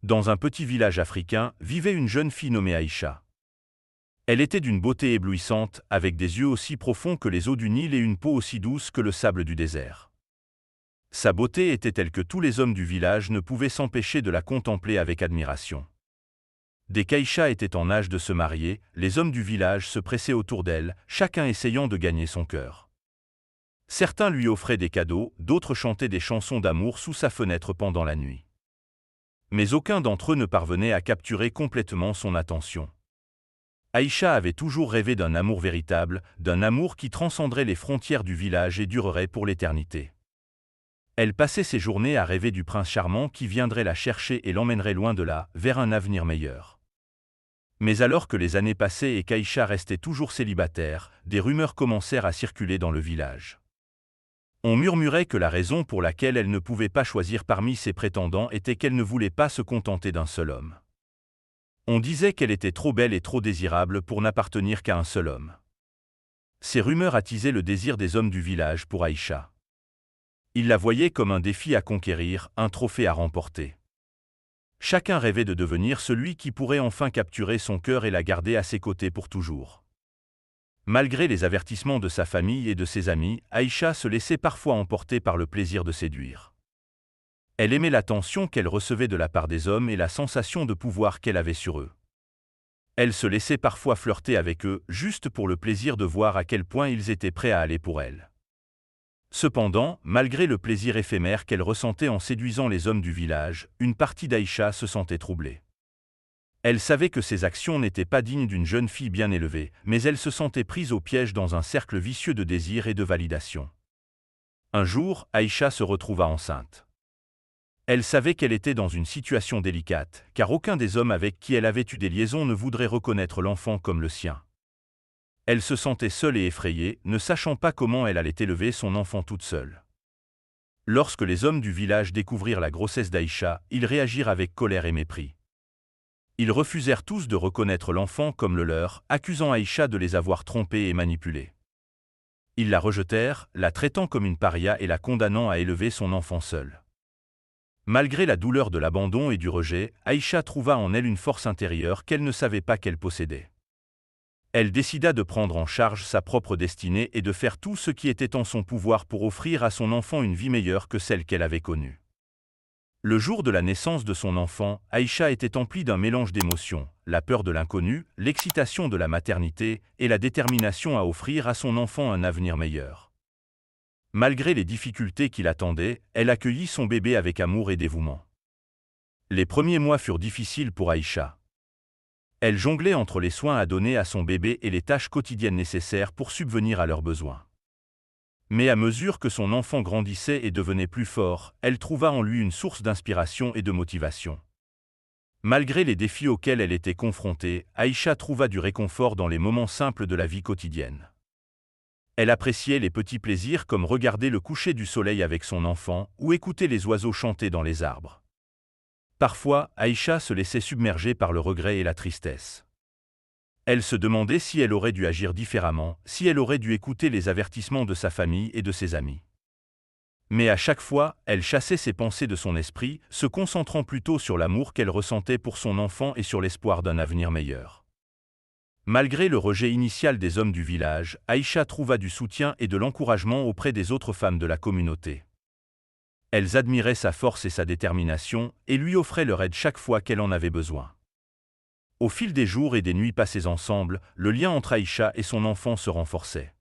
Dans un petit village africain, vivait une jeune fille nommée Aïcha. Elle était d'une beauté éblouissante, avec des yeux aussi profonds que les eaux du Nil et une peau aussi douce que le sable du désert. Sa beauté était telle que tous les hommes du village ne pouvaient s'empêcher de la contempler avec admiration. Dès qu'Aïcha était en âge de se marier, les hommes du village se pressaient autour d'elle, chacun essayant de gagner son cœur. Certains lui offraient des cadeaux, d'autres chantaient des chansons d'amour sous sa fenêtre pendant la nuit. Mais aucun d'entre eux ne parvenait à capturer complètement son attention. Aïcha avait toujours rêvé d'un amour véritable, d'un amour qui transcenderait les frontières du village et durerait pour l'éternité. Elle passait ses journées à rêver du prince charmant qui viendrait la chercher et l'emmènerait loin de là, vers un avenir meilleur. Mais alors que les années passaient et qu'Aïcha restait toujours célibataire, des rumeurs commencèrent à circuler dans le village. On murmurait que la raison pour laquelle elle ne pouvait pas choisir parmi ses prétendants était qu'elle ne voulait pas se contenter d'un seul homme. On disait qu'elle était trop belle et trop désirable pour n'appartenir qu'à un seul homme. Ces rumeurs attisaient le désir des hommes du village pour Aïcha. Ils la voyaient comme un défi à conquérir, un trophée à remporter. Chacun rêvait de devenir celui qui pourrait enfin capturer son cœur et la garder à ses côtés pour toujours. Malgré les avertissements de sa famille et de ses amis, Aïcha se laissait parfois emporter par le plaisir de séduire. Elle aimait l'attention qu'elle recevait de la part des hommes et la sensation de pouvoir qu'elle avait sur eux. Elle se laissait parfois flirter avec eux, juste pour le plaisir de voir à quel point ils étaient prêts à aller pour elle. Cependant, malgré le plaisir éphémère qu'elle ressentait en séduisant les hommes du village, une partie d'Aïcha se sentait troublée. Elle savait que ses actions n'étaient pas dignes d'une jeune fille bien élevée, mais elle se sentait prise au piège dans un cercle vicieux de désir et de validation. Un jour, Aïcha se retrouva enceinte. Elle savait qu'elle était dans une situation délicate, car aucun des hommes avec qui elle avait eu des liaisons ne voudrait reconnaître l'enfant comme le sien. Elle se sentait seule et effrayée, ne sachant pas comment elle allait élever son enfant toute seule. Lorsque les hommes du village découvrirent la grossesse d'Aïcha, ils réagirent avec colère et mépris. Ils refusèrent tous de reconnaître l'enfant comme le leur, accusant Aïcha de les avoir trompés et manipulés. Ils la rejetèrent, la traitant comme une paria et la condamnant à élever son enfant seule. Malgré la douleur de l'abandon et du rejet, Aïcha trouva en elle une force intérieure qu'elle ne savait pas qu'elle possédait. Elle décida de prendre en charge sa propre destinée et de faire tout ce qui était en son pouvoir pour offrir à son enfant une vie meilleure que celle qu'elle avait connue. Le jour de la naissance de son enfant, Aïcha était emplie d'un mélange d'émotions, la peur de l'inconnu, l'excitation de la maternité et la détermination à offrir à son enfant un avenir meilleur. Malgré les difficultés qui l'attendaient, elle accueillit son bébé avec amour et dévouement. Les premiers mois furent difficiles pour Aïcha. Elle jonglait entre les soins à donner à son bébé et les tâches quotidiennes nécessaires pour subvenir à leurs besoins. Mais à mesure que son enfant grandissait et devenait plus fort, elle trouva en lui une source d'inspiration et de motivation. Malgré les défis auxquels elle était confrontée, Aïcha trouva du réconfort dans les moments simples de la vie quotidienne. Elle appréciait les petits plaisirs comme regarder le coucher du soleil avec son enfant ou écouter les oiseaux chanter dans les arbres. Parfois, Aïcha se laissait submerger par le regret et la tristesse. Elle se demandait si elle aurait dû agir différemment, si elle aurait dû écouter les avertissements de sa famille et de ses amis. Mais à chaque fois, elle chassait ses pensées de son esprit, se concentrant plutôt sur l'amour qu'elle ressentait pour son enfant et sur l'espoir d'un avenir meilleur. Malgré le rejet initial des hommes du village, Aïcha trouva du soutien et de l'encouragement auprès des autres femmes de la communauté. Elles admiraient sa force et sa détermination et lui offraient leur aide chaque fois qu'elle en avait besoin. Au fil des jours et des nuits passées ensemble, le lien entre Aïcha et son enfant se renforçait.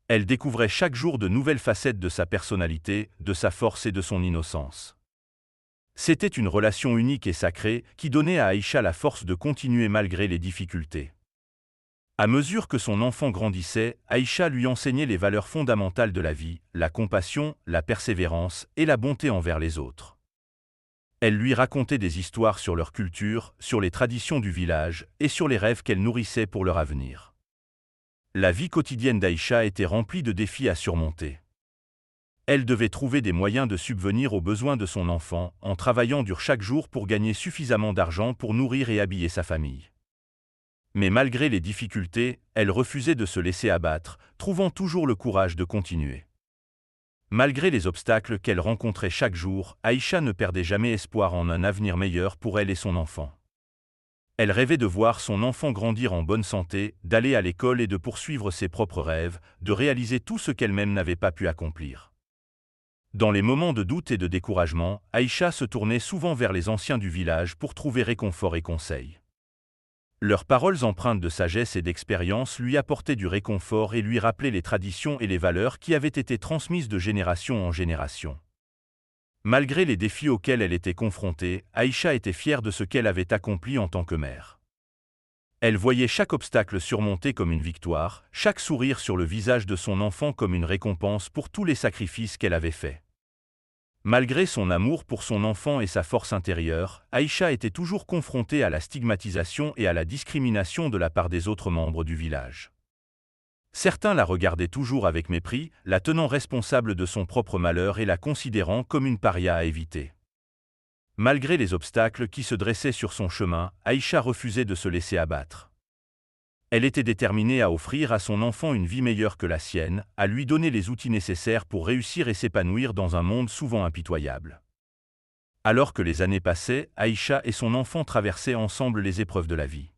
Elle découvrait chaque jour de nouvelles facettes de sa personnalité, de sa force et de son innocence. C'était une relation unique et sacrée qui donnait à Aïcha la force de continuer malgré les difficultés. À mesure que son enfant grandissait, Aïcha lui enseignait les valeurs fondamentales de la vie, la compassion, la persévérance et la bonté envers les autres. Elle lui racontait des histoires sur leur culture, sur les traditions du village et sur les rêves qu'elle nourrissait pour leur avenir. La vie quotidienne d'Aïcha était remplie de défis à surmonter. Elle devait trouver des moyens de subvenir aux besoins de son enfant en travaillant dur chaque jour pour gagner suffisamment d'argent pour nourrir et habiller sa famille. Mais malgré les difficultés, elle refusait de se laisser abattre, trouvant toujours le courage de continuer. Malgré les obstacles qu'elle rencontrait chaque jour, Aïcha ne perdait jamais espoir en un avenir meilleur pour elle et son enfant. Elle rêvait de voir son enfant grandir en bonne santé, d'aller à l'école et de poursuivre ses propres rêves, de réaliser tout ce qu'elle-même n'avait pas pu accomplir. Dans les moments de doute et de découragement, Aïcha se tournait souvent vers les anciens du village pour trouver réconfort et conseil. Leurs paroles empreintes de sagesse et d'expérience lui apportaient du réconfort et lui rappelaient les traditions et les valeurs qui avaient été transmises de génération en génération. Malgré les défis auxquels elle était confrontée, Aïcha était fière de ce qu'elle avait accompli en tant que mère. Elle voyait chaque obstacle surmonté comme une victoire, chaque sourire sur le visage de son enfant comme une récompense pour tous les sacrifices qu'elle avait faits. Malgré son amour pour son enfant et sa force intérieure, Aïcha était toujours confrontée à la stigmatisation et à la discrimination de la part des autres membres du village. Certains la regardaient toujours avec mépris, la tenant responsable de son propre malheur et la considérant comme une paria à éviter. Malgré les obstacles qui se dressaient sur son chemin, Aïcha refusait de se laisser abattre. Elle était déterminée à offrir à son enfant une vie meilleure que la sienne, à lui donner les outils nécessaires pour réussir et s'épanouir dans un monde souvent impitoyable. Alors que les années passaient, Aïcha et son enfant traversaient ensemble les épreuves de la vie.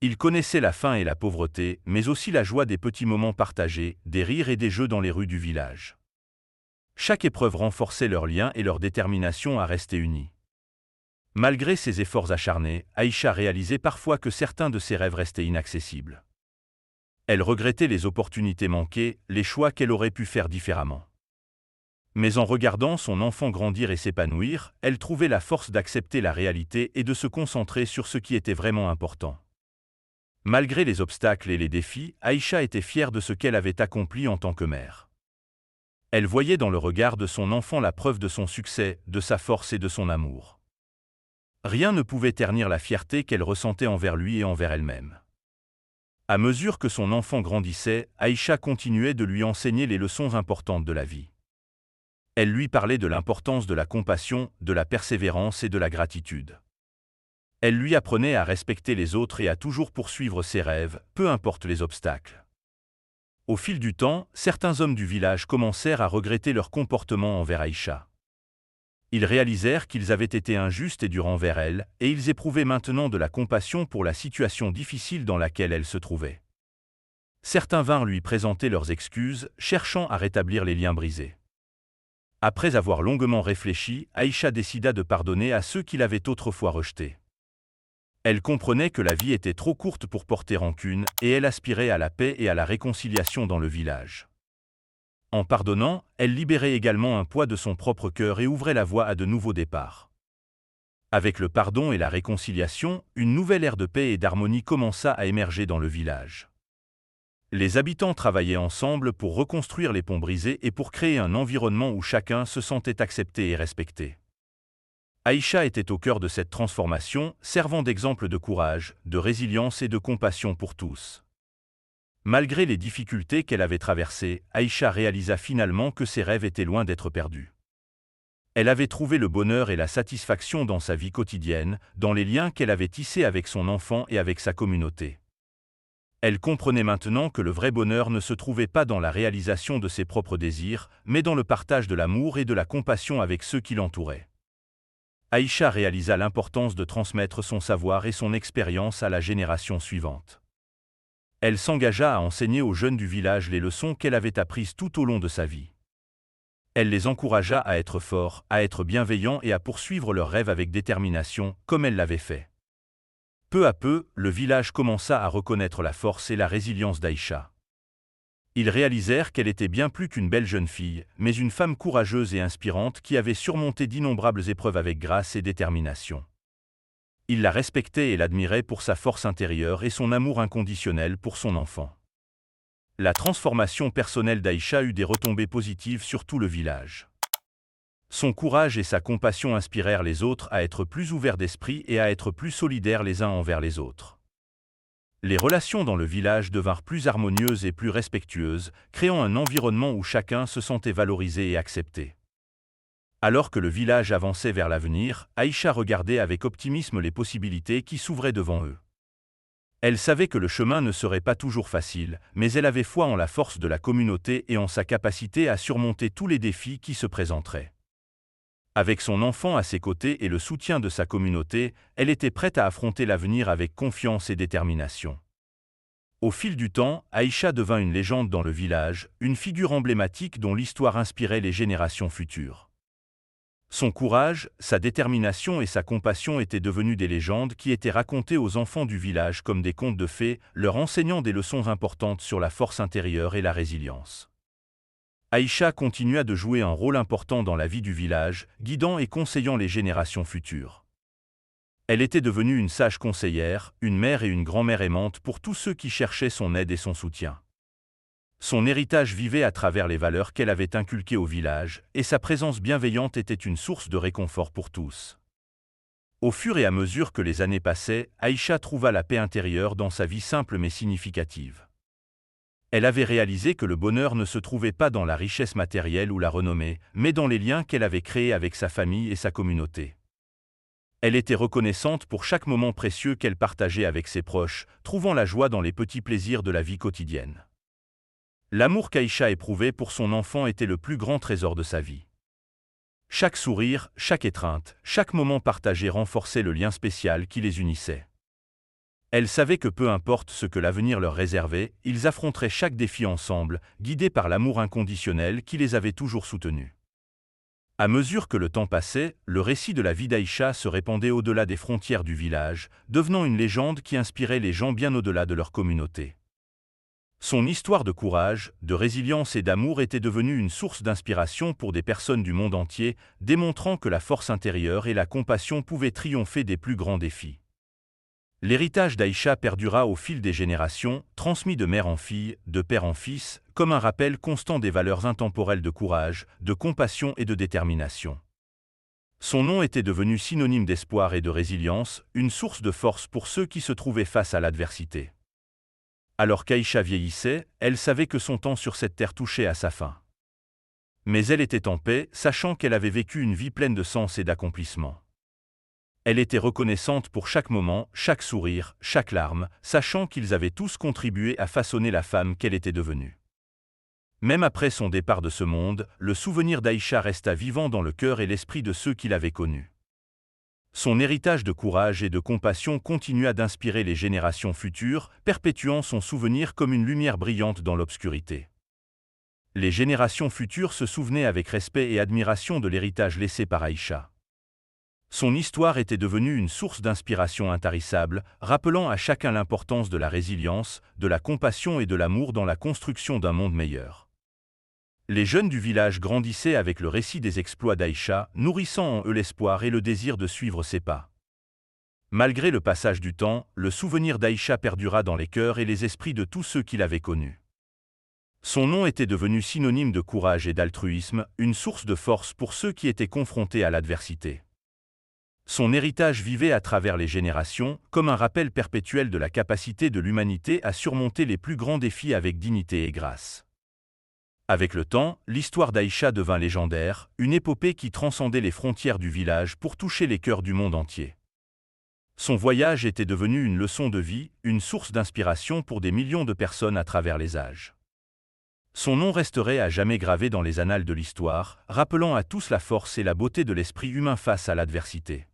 Ils connaissaient la faim et la pauvreté, mais aussi la joie des petits moments partagés, des rires et des jeux dans les rues du village. Chaque épreuve renforçait leur lien et leur détermination à rester unis. Malgré ses efforts acharnés, Aïcha réalisait parfois que certains de ses rêves restaient inaccessibles. Elle regrettait les opportunités manquées, les choix qu'elle aurait pu faire différemment. Mais en regardant son enfant grandir et s'épanouir, elle trouvait la force d'accepter la réalité et de se concentrer sur ce qui était vraiment important. Malgré les obstacles et les défis, Aïcha était fière de ce qu'elle avait accompli en tant que mère. Elle voyait dans le regard de son enfant la preuve de son succès, de sa force et de son amour. Rien ne pouvait ternir la fierté qu'elle ressentait envers lui et envers elle-même. À mesure que son enfant grandissait, Aïcha continuait de lui enseigner les leçons importantes de la vie. Elle lui parlait de l'importance de la compassion, de la persévérance et de la gratitude. Elle lui apprenait à respecter les autres et à toujours poursuivre ses rêves, peu importe les obstacles. Au fil du temps, certains hommes du village commencèrent à regretter leur comportement envers Aïcha. Ils réalisèrent qu'ils avaient été injustes et durs envers elle, et ils éprouvaient maintenant de la compassion pour la situation difficile dans laquelle elle se trouvait. Certains vinrent lui présenter leurs excuses, cherchant à rétablir les liens brisés. Après avoir longuement réfléchi, Aïcha décida de pardonner à ceux qui l'avaient autrefois rejetée. Elle comprenait que la vie était trop courte pour porter rancune, et elle aspirait à la paix et à la réconciliation dans le village. En pardonnant, elle libérait également un poids de son propre cœur et ouvrait la voie à de nouveaux départs. Avec le pardon et la réconciliation, une nouvelle ère de paix et d'harmonie commença à émerger dans le village. Les habitants travaillaient ensemble pour reconstruire les ponts brisés et pour créer un environnement où chacun se sentait accepté et respecté. Aïcha était au cœur de cette transformation, servant d'exemple de courage, de résilience et de compassion pour tous. Malgré les difficultés qu'elle avait traversées, Aïcha réalisa finalement que ses rêves étaient loin d'être perdus. Elle avait trouvé le bonheur et la satisfaction dans sa vie quotidienne, dans les liens qu'elle avait tissés avec son enfant et avec sa communauté. Elle comprenait maintenant que le vrai bonheur ne se trouvait pas dans la réalisation de ses propres désirs, mais dans le partage de l'amour et de la compassion avec ceux qui l'entouraient. Aïcha réalisa l'importance de transmettre son savoir et son expérience à la génération suivante. Elle s'engagea à enseigner aux jeunes du village les leçons qu'elle avait apprises tout au long de sa vie. Elle les encouragea à être forts, à être bienveillants et à poursuivre leurs rêves avec détermination, comme elle l'avait fait. Peu à peu, le village commença à reconnaître la force et la résilience d'Aïcha. Ils réalisèrent qu'elle était bien plus qu'une belle jeune fille, mais une femme courageuse et inspirante qui avait surmonté d'innombrables épreuves avec grâce et détermination. Ils la respectaient et l'admiraient pour sa force intérieure et son amour inconditionnel pour son enfant. La transformation personnelle d'Aïcha eut des retombées positives sur tout le village. Son courage et sa compassion inspirèrent les autres à être plus ouverts d'esprit et à être plus solidaires les uns envers les autres. Les relations dans le village devinrent plus harmonieuses et plus respectueuses, créant un environnement où chacun se sentait valorisé et accepté. Alors que le village avançait vers l'avenir, Aïcha regardait avec optimisme les possibilités qui s'ouvraient devant eux. Elle savait que le chemin ne serait pas toujours facile, mais elle avait foi en la force de la communauté et en sa capacité à surmonter tous les défis qui se présenteraient. Avec son enfant à ses côtés et le soutien de sa communauté, elle était prête à affronter l'avenir avec confiance et détermination. Au fil du temps, Aïcha devint une légende dans le village, une figure emblématique dont l'histoire inspirait les générations futures. Son courage, sa détermination et sa compassion étaient devenus des légendes qui étaient racontées aux enfants du village comme des contes de fées, leur enseignant des leçons importantes sur la force intérieure et la résilience. Aïcha continua de jouer un rôle important dans la vie du village, guidant et conseillant les générations futures. Elle était devenue une sage conseillère, une mère et une grand-mère aimante pour tous ceux qui cherchaient son aide et son soutien. Son héritage vivait à travers les valeurs qu'elle avait inculquées au village, et sa présence bienveillante était une source de réconfort pour tous. Au fur et à mesure que les années passaient, Aïcha trouva la paix intérieure dans sa vie simple mais significative. Elle avait réalisé que le bonheur ne se trouvait pas dans la richesse matérielle ou la renommée, mais dans les liens qu'elle avait créés avec sa famille et sa communauté. Elle était reconnaissante pour chaque moment précieux qu'elle partageait avec ses proches, trouvant la joie dans les petits plaisirs de la vie quotidienne. L'amour qu'Aïcha éprouvait pour son enfant était le plus grand trésor de sa vie. Chaque sourire, chaque étreinte, chaque moment partagé renforçait le lien spécial qui les unissait. Elle savait que peu importe ce que l'avenir leur réservait, ils affronteraient chaque défi ensemble, guidés par l'amour inconditionnel qui les avait toujours soutenus. À mesure que le temps passait, le récit de la vie d'Aïcha se répandait au-delà des frontières du village, devenant une légende qui inspirait les gens bien au-delà de leur communauté. Son histoire de courage, de résilience et d'amour était devenue une source d'inspiration pour des personnes du monde entier, démontrant que la force intérieure et la compassion pouvaient triompher des plus grands défis. L'héritage d'Aïcha perdura au fil des générations, transmis de mère en fille, de père en fils, comme un rappel constant des valeurs intemporelles de courage, de compassion et de détermination. Son nom était devenu synonyme d'espoir et de résilience, une source de force pour ceux qui se trouvaient face à l'adversité. Alors qu'Aïcha vieillissait, elle savait que son temps sur cette terre touchait à sa fin. Mais elle était en paix, sachant qu'elle avait vécu une vie pleine de sens et d'accomplissement. Elle était reconnaissante pour chaque moment, chaque sourire, chaque larme, sachant qu'ils avaient tous contribué à façonner la femme qu'elle était devenue. Même après son départ de ce monde, le souvenir d'Aïcha resta vivant dans le cœur et l'esprit de ceux qui l'avaient connue. Son héritage de courage et de compassion continua d'inspirer les générations futures, perpétuant son souvenir comme une lumière brillante dans l'obscurité. Les générations futures se souvenaient avec respect et admiration de l'héritage laissé par Aïcha. Son histoire était devenue une source d'inspiration intarissable, rappelant à chacun l'importance de la résilience, de la compassion et de l'amour dans la construction d'un monde meilleur. Les jeunes du village grandissaient avec le récit des exploits d'Aïcha, nourrissant en eux l'espoir et le désir de suivre ses pas. Malgré le passage du temps, le souvenir d'Aïcha perdura dans les cœurs et les esprits de tous ceux qui l'avaient connue. Son nom était devenu synonyme de courage et d'altruisme, une source de force pour ceux qui étaient confrontés à l'adversité. Son héritage vivait à travers les générations, comme un rappel perpétuel de la capacité de l'humanité à surmonter les plus grands défis avec dignité et grâce. Avec le temps, l'histoire d'Aïcha devint légendaire, une épopée qui transcendait les frontières du village pour toucher les cœurs du monde entier. Son voyage était devenu une leçon de vie, une source d'inspiration pour des millions de personnes à travers les âges. Son nom resterait à jamais gravé dans les annales de l'histoire, rappelant à tous la force et la beauté de l'esprit humain face à l'adversité.